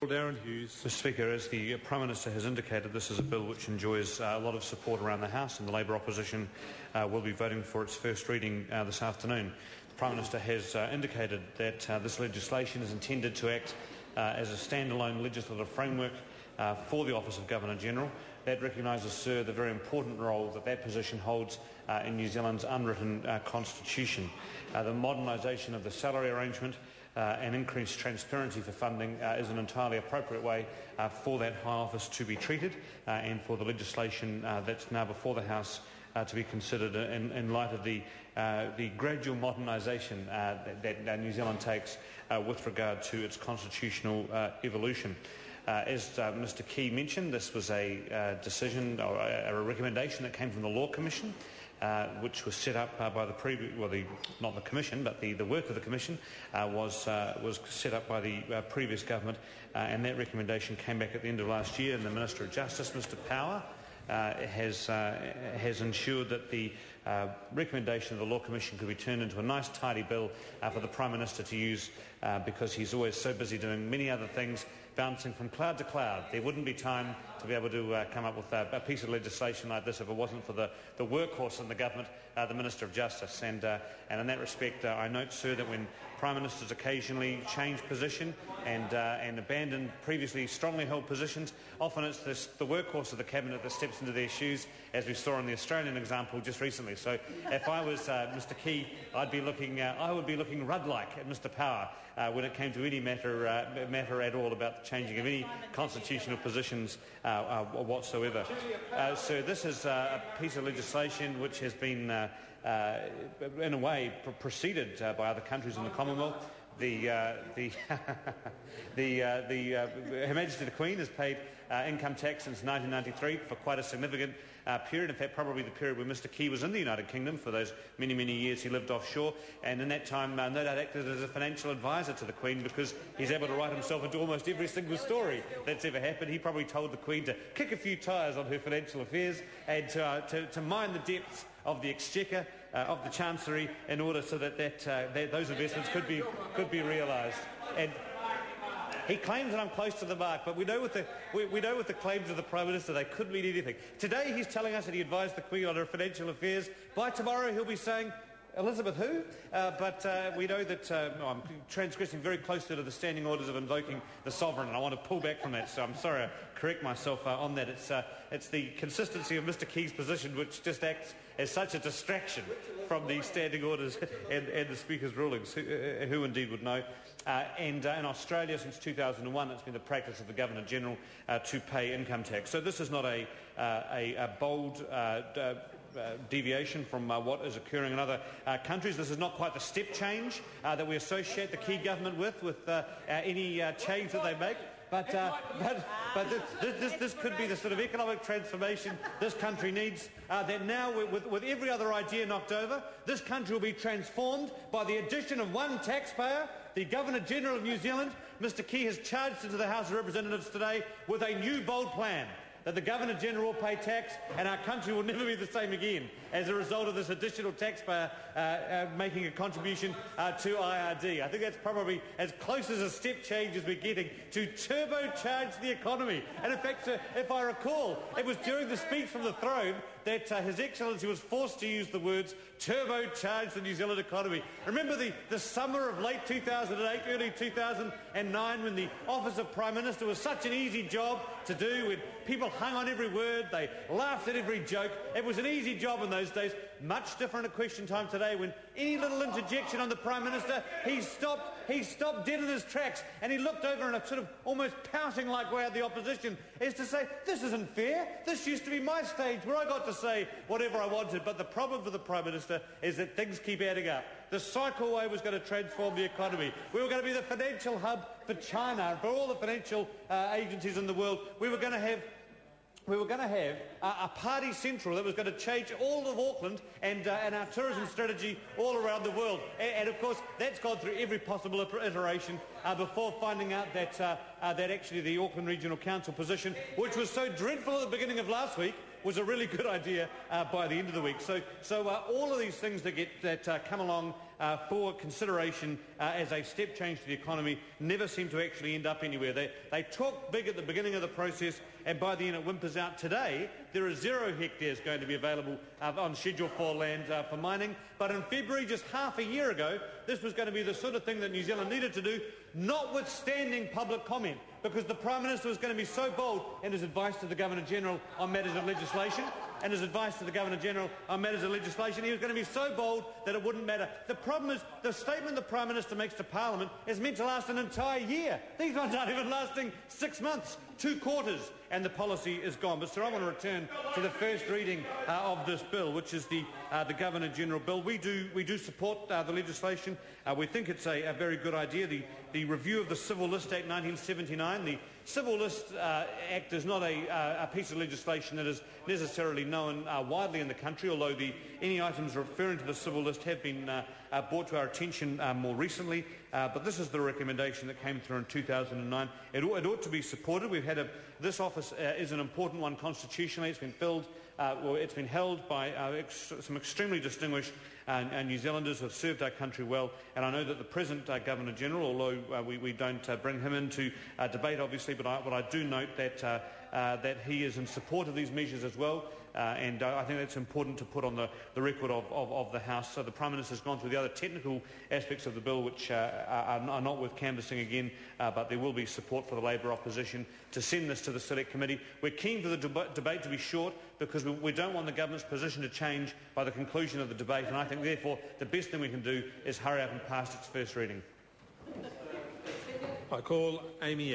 Darren Hughes. Mr Speaker, as the Prime Minister has indicated, this is a bill which enjoys a lot of support around the House, and the Labour opposition will be voting for its first reading this afternoon. The Prime Minister has indicated that this legislation is intended to act as a standalone legislative framework for the Office of Governor-General. That recognises, sir, the very important role that position holds in New Zealand's unwritten constitution. The modernisation of the salary arrangement and increased transparency for funding is an entirely appropriate way for that High Office to be treated and for the legislation that's now before the House to be considered in light of the gradual modernisation that New Zealand takes with regard to its constitutional evolution. As Mr Key mentioned, this was a decision or a recommendation that came from the Law Commission, which was set up by the previous, not the Commission, but the work of the Commission was set up by the previous government, and that recommendation came back at the end of last year, and the Minister of Justice, Mr Power, has ensured that the recommendation of the Law Commission could be turned into a nice tidy bill for the Prime Minister to use because he's always so busy doing many other things, bouncing from cloud to cloud. There wouldn't be time to be able to come up with a piece of legislation like this if it wasn't for the workhorse in the government, the Minister of Justice. And in that respect, I note, sir, that when Prime Ministers occasionally change position and abandon previously strongly held positions, often it's the workhorse of the Cabinet that steps into their shoes, as we saw in the Australian example just recently. So if I was Mr Key, I would be looking Rudd-like at Mr Power when it came to any matter at all about the changing of any constitutional positions whatsoever. So this is a piece of legislation which has been, in a way, preceded by other countries in the Commonwealth. Her Majesty the Queen has paid income tax since 1993 for quite a significant period. In fact, probably the period when Mr Key was in the United Kingdom for those many, many years he lived offshore, and in that time no doubt acted as a financial advisor to the Queen because he's able to write himself into almost every single story that's ever happened. He probably told the Queen to kick a few tyres on her financial affairs and to mine the depths of the Exchequer, of the Chancery, in order so that those investments could be realised. And he claims that I'm close to the mark, but we know with the claims of the Prime Minister they could mean anything. Today he's telling us that he advised the Queen on her financial affairs. By tomorrow he'll be saying, Elizabeth who? But we know that I'm transgressing very closely to the standing orders of invoking the Sovereign, and I want to pull back from that, so I'm sorry I correct myself on that. It's the consistency of Mr Key's position which just acts as such a distraction from the standing orders and the Speaker's rulings. Who indeed would know? And in Australia since 2001 it's been the practice of the Governor-General to pay income tax. So this is not a bold deviation from what is occurring in other countries. This is not quite the step change that we associate the Key government with any change that they make. But this could be the sort of economic transformation this country needs, that now with every other idea knocked over, this country will be transformed by the addition of one taxpayer, the Governor-General of New Zealand. Mr Key has charged into the House of Representatives today with a new bold plan, that the Governor-General will pay tax and our country will never be the same again as a result of this additional taxpayer making a contribution to IRD. I think that's probably as close as a step change as we're getting to turbocharge the economy. And in fact, if I recall, it was during the speech from the throne that His Excellency was forced to use the words turbocharge the New Zealand economy. Remember the summer of late 2008, early 2009, when the office of Prime Minister was such an easy job to do, when people hung on every word, they laughed at every joke. It was an easy job in those days. Much different at question time today, when any little interjection on the Prime Minister, he stopped dead in his tracks, and he looked over in a sort of almost pouting-like way at the opposition, as to say, this isn't fair. This used to be my stage where I got to say whatever I wanted. But the problem for the Prime Minister is that things keep adding up. The cycle way was going to transform the economy. We were going to be the financial hub for China and for all the financial agencies in the world. We were going to have a party central that was going to change all of Auckland and our tourism strategy all around the world. And of course, that's gone through every possible iteration before finding out that actually the Auckland Regional Council position, which was so dreadful at the beginning of last week, was a really good idea by the end of the week. So all of these things that come along for consideration as a step change to the economy never seem to actually end up anywhere. They talk big at the beginning of the process, and by the end it whimpers out. Today there are 0 hectares going to be available on Schedule 4 land for mining, but in February, just half a year ago, this was going to be the sort of thing that New Zealand needed to do, notwithstanding public comment, because the Prime Minister was going to be so bold in his advice to the Governor-General on matters of legislation, he was going to be so bold that it wouldn't matter. The problem is the statement the Prime Minister makes to Parliament is meant to last an entire year. These ones aren't even lasting 6 months, 2 quarters, and the policy is gone. But, sir, I want to return to the first reading of this bill, which is the Governor-General bill. We do support the legislation. We think it's a very good idea. The review of the Civil List Act 1979, the Civil List Act is not a piece of legislation that is necessarily known widely in the country, although any items referring to the Civil List have been brought to our attention more recently. But this is the recommendation that came through in 2009. It ought to be supported. This office is an important one constitutionally. It's been held by some extremely distinguished New Zealanders who have served our country well, and I know that the present Governor-General, although we don't bring him into debate obviously, but I do note that he is in support of these measures as well, and I think that's important to put on the record of the House. So the Prime Minister has gone through the other technical aspects of the bill, which are not worth canvassing again, but there will be support for the Labour opposition to send this to the Select Committee. We're keen for the debate to be short, because we don't want the government's position to change by the conclusion of the debate, and I think therefore the best thing we can do is hurry up and pass its first reading. I call Amy